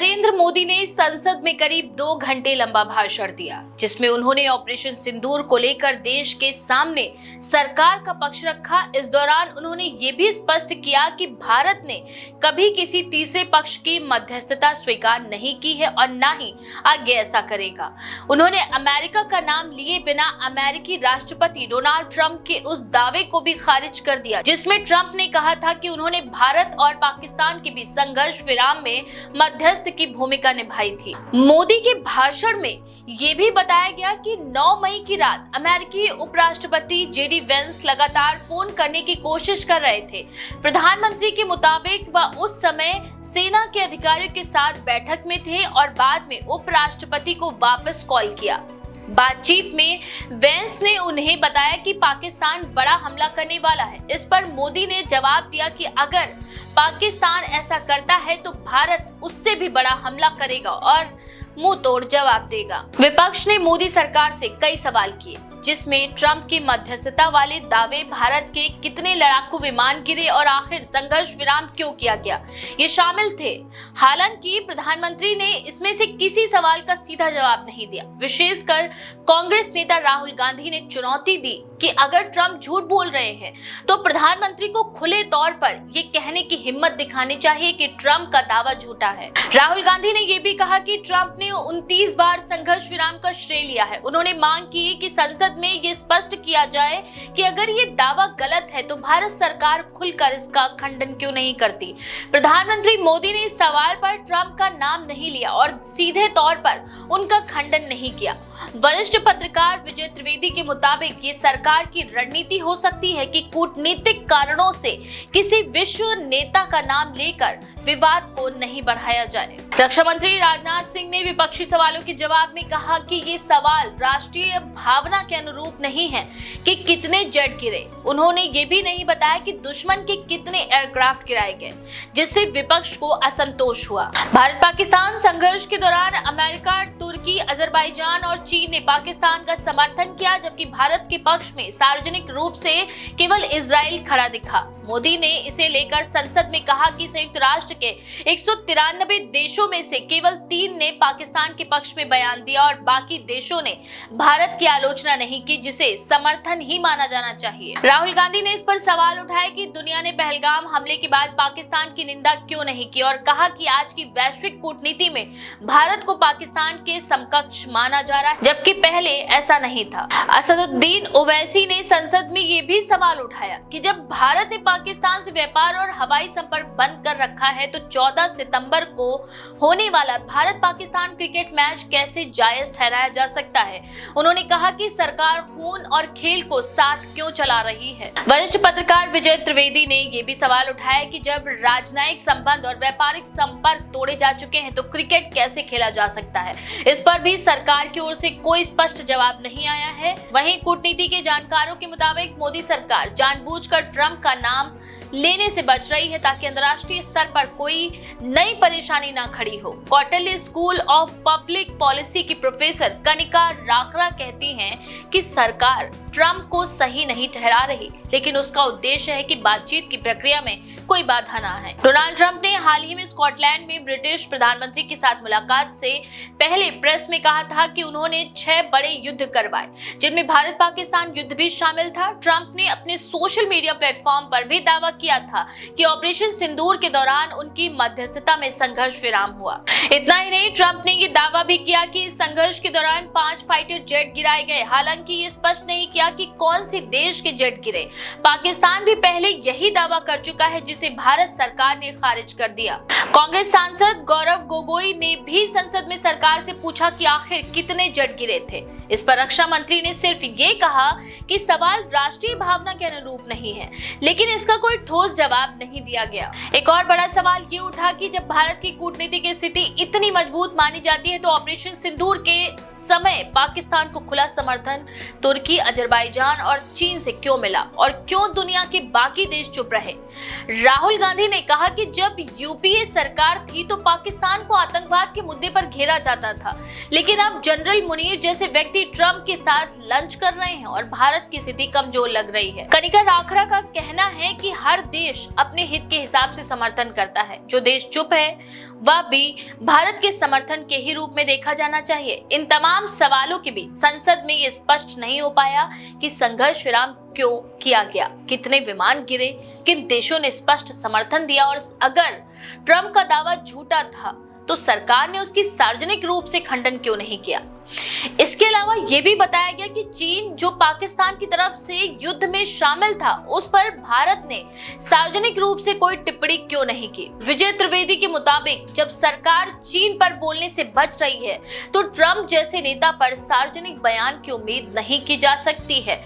नरेंद्र मोदी ने संसद में करीब 2 घंटे लंबा भाषण दिया, जिसमें उन्होंने ऑपरेशन सिंदूर को लेकर देश के सामने सरकार का पक्ष रखा। इस दौरान उन्होंने ये भी स्पष्ट किया कि भारत ने कभी किसी तीसरे पक्ष की मध्यस्थता स्वीकार नहीं की है और न ही आगे ऐसा करेगा। उन्होंने अमेरिका का नाम लिए बिना अमेरिकी राष्ट्रपति डोनाल्ड ट्रंप के उस दावे को भी खारिज कर दिया, जिसमें ट्रंप ने कहा था कि उन्होंने भारत और पाकिस्तान के बीच संघर्ष विराम में मध्यस्थ की भूमिका निभाई थी। मोदी के भाषण में ये भी बताया गया कि 9 मई की रात अमेरिकी उपराष्ट्रपति जेडी वेंस लगातार फोन करने की कोशिश कर रहे थे। प्रधानमंत्री के मुताबिक वह उस समय सेना के अधिकारियों के साथ बैठक में थे और बाद में उपराष्ट्रपति को वापस कॉल किया। बातचीत में वेंस ने उन्हें बताया कि पाकिस्तान बड़ा हमला करने वाला है। इस पर मोदी ने जवाब दिया कि अगर पाकिस्तान ऐसा करता है तो भारत उससे भी बड़ा हमला करेगा और मुंह तोड़ जवाब देगा। विपक्ष ने मोदी सरकार से कई सवाल किए, जिसमें ट्रंप की मध्यस्थता वाले दावे, भारत के कितने लड़ाकू विमान गिरे और आखिर संघर्ष विराम क्यों किया गया, ये शामिल थे। हालांकि प्रधानमंत्री ने इसमें से किसी सवाल का सीधा जवाब नहीं दिया। विशेषकर कांग्रेस नेता राहुल गांधी ने चुनौती दी कि अगर ट्रंप झूठ बोल रहे हैं तो प्रधानमंत्री को खुले तौर पर ये कहने की हिम्मत दिखानी चाहिए कि ट्रंप का दावा झूठा है। राहुल गांधी ने ये भी कहा कि ट्रंप ने 29 बार संघर्ष विराम का श्रेय लिया है। उन्होंने मांग की कि संसद में ये स्पष्ट किया जाए कि अगर ये दावा गलत है तो भारत सरकार खुलकर इसका खंडन क्यों नहीं करती। प्रधानमंत्री मोदी ने इस सवाल पर ट्रंप का नाम नहीं लिया और सीधे तौर पर उनका खंडन नहीं किया। वरिष्ठ पत्रकार विजय त्रिवेदी के मुताबिक ये सरकार की रणनीति हो सकती है कि कूटनीतिक कारणों से किसी विश्व नेता का नाम लेकर विवाद को नहीं बढ़ाया जाए। रक्षा मंत्री राजनाथ सिंह ने विपक्षी सवालों के जवाब में कहा कि ये सवाल राष्ट्रीय भावना के अनुरूप नहीं है कि कितने जेट गिरे। उन्होंने ये भी नहीं बताया कि दुश्मन के कितने एयरक्राफ्ट गिराए गए, जिससे विपक्ष को असंतोष हुआ। भारत पाकिस्तान संघर्ष के दौरान अमेरिका, तुर्की, अजरबैजान और चीन ने पाकिस्तान का समर्थन किया, जबकि भारत के पक्ष में सार्वजनिक रूप से केवल इजराइल खड़ा दिखा। मोदी ने इसे लेकर संसद में कहा कि संयुक्त राष्ट्र के 193 देशों में से केवल 3 ने पाकिस्तान के पक्ष में बयान दिया और बाकी देशों ने भारत की आलोचना नहीं की, जिसे समर्थन ही माना जाना चाहिए। राहुल गांधी ने इस पर सवाल उठाया कि दुनिया ने पहलगाम हमले के बाद पाकिस्तान की निंदा क्यों नहीं की और कहा कि आज की वैश्विक कूटनीति में भारत को पाकिस्तान के समकक्ष माना जा रहा है, जबकि पहले ऐसा नहीं था। असदुद्दीन ओवैसी ने संसद में ये भी सवाल उठाया कि जब भारत ने पाकिस्तान से व्यापार और हवाई संपर्क बंद कर रखा है तो 14 सितंबर को होने वाला भारत पाकिस्तान क्रिकेट मैच कैसे जायज ठहराया जा सकता है। उन्होंने कहा कि सरकार खून और खेल को साथ क्यों चला रही है। वरिष्ठ पत्रकार विजय त्रिवेदी ने यह भी सवाल उठाया कि जब राजनयिक संबंध और व्यापारिक संपर्क तोड़े जा चुके हैं तो क्रिकेट कैसे खेला जा सकता है। इस पर भी सरकार की ओर से कोई स्पष्ट जवाब नहीं आया है। वहीं कूटनीति के जानकारों के मुताबिक मोदी सरकार जानबूझकर ट्रंप का नाम लेने से बच रही है ताकि अंतर्राष्ट्रीय स्तर पर कोई नई परेशानी ना खड़ी हो। Kautilya school of public policy की प्रोफेसर कनिका राखरा कहती हैं कि सरकार ट्रंप को सही नहीं ठहरा रही, लेकिन उसका उद्देश्य है कि बातचीत की प्रक्रिया में कोई बाधा ना है। डोनाल्ड ट्रंप ने हाल ही में स्कॉटलैंड में ब्रिटिश प्रधानमंत्री के साथ मुलाकात से पहले प्रेस में कहा था कि उन्होंने 6 बड़े युद्ध करवाए, जिनमें भारत पाकिस्तान युद्ध भी शामिल था। ट्रंप ने अपने सोशल मीडिया प्लेटफॉर्म पर भी दावा किया था कि ऑपरेशन सिंदूर के दौरान उनकी मध्यस्थता में संघर्ष विराम हुआ। इतना ही नहीं, ट्रंप ने ये दावा भी किया कि इस संघर्ष के दौरान 5 फाइटर जेट गिराए गए। हालांकि ये स्पष्ट नहीं किया कि कौन से देश के जेट गिरे। पाकिस्तान भी पहले यही दावा कर चुका है, जिसे भारत सरकार ने खारिज कर दिया। कांग्रेस सांसद गौरव गोगोई ने भी संसद में सरकार से पूछा कि आखिर कितने जेट गिरे थे। इस पर रक्षा मंत्री ने सिर्फ ये कहा कि सवाल राष्ट्रीय भावना के अनुरूप नहीं है, लेकिन इसका कोई ठोस जवाब नहीं दिया गया। एक और बड़ा सवाल ये उठा कि जब भारत की कूटनीतिक स्थिति इतनी मजबूत मानी जाती है तो ऑपरेशन सिंदूर के समय पाकिस्तान को खुला समर्थन तुर्की, अजरबैजान और चीन से क्यों मिला और क्यों दुनिया के बाकी देश चुप रहे। राहुल गांधी ने कहा कि जब यूपीए सरकार थी तो पाकिस्तान को आतंकवाद के मुद्दे पर घेरा जाता था, लेकिन अब जनरल मुनीर जैसे व्यक्ति ट्रंप के साथ लंच कर रहे हैं और भारत की स्थिति कमजोर लग रही है। कनिका राखरा का कहना है कि हर हर देश अपने हित के हिसाब से समर्थन करता है। जो देश चुप है वह भी भारत के समर्थन के ही रूप में देखा जाना चाहिए। इन तमाम सवालों के बीच संसद में ये स्पष्ट नहीं हो पाया कि संघर्ष विराम क्यों किया गया, कितने विमान गिरे, किन देशों ने स्पष्ट समर्थन दिया, और अगर ट्रंप का दावा झूठा था तो सरकार ने उसकी सार्वजनिक रूप से खंडन क्यों नहीं किया। इसके अलावा यह भी बताया गया कि चीन जो पाकिस्तान की तरफ से युद्ध में शामिल था, उस पर भारत ने सार्वजनिक रूप से कोई टिप्पणी क्यों नहीं की। विजय त्रिवेदी के मुताबिक जब सरकार चीन पर बोलने से बच रही है तो ट्रंप जैसे नेता पर सार्वजनिक बयान की उम्मीद नहीं की जा सकती है।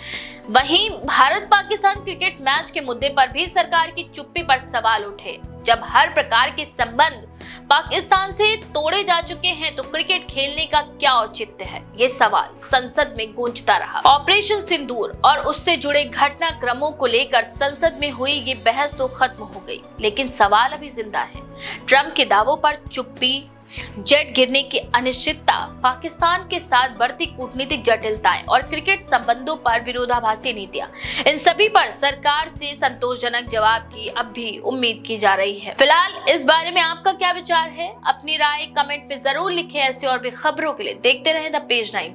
वहीं भारत पाकिस्तान क्रिकेट मैच के मुद्दे पर भी सरकार की चुप्पी पर सवाल उठे। जब हर प्रकार के संबंध पाकिस्तान से तोड़े जा चुके हैं तो क्रिकेट खेलने का क्या औचित्य है, ये सवाल संसद में गूंजता रहा। ऑपरेशन सिंदूर और उससे जुड़े घटनाक्रमों को लेकर संसद में हुई ये बहस तो खत्म हो गई, लेकिन सवाल अभी जिंदा है। ट्रंप के दावों पर चुप्पी, जेट गिरने की अनिश्चितता, पाकिस्तान के साथ बढ़ती कूटनीतिक जटिलताएं और क्रिकेट संबंधों पर विरोधाभासी नीतियां, इन सभी पर सरकार से संतोषजनक जवाब की अब भी उम्मीद की जा रही है। फिलहाल इस बारे में आपका क्या विचार है? अपनी राय कमेंट में जरूर लिखें। ऐसे और भी खबरों के लिए देखते रहें द पेज 90।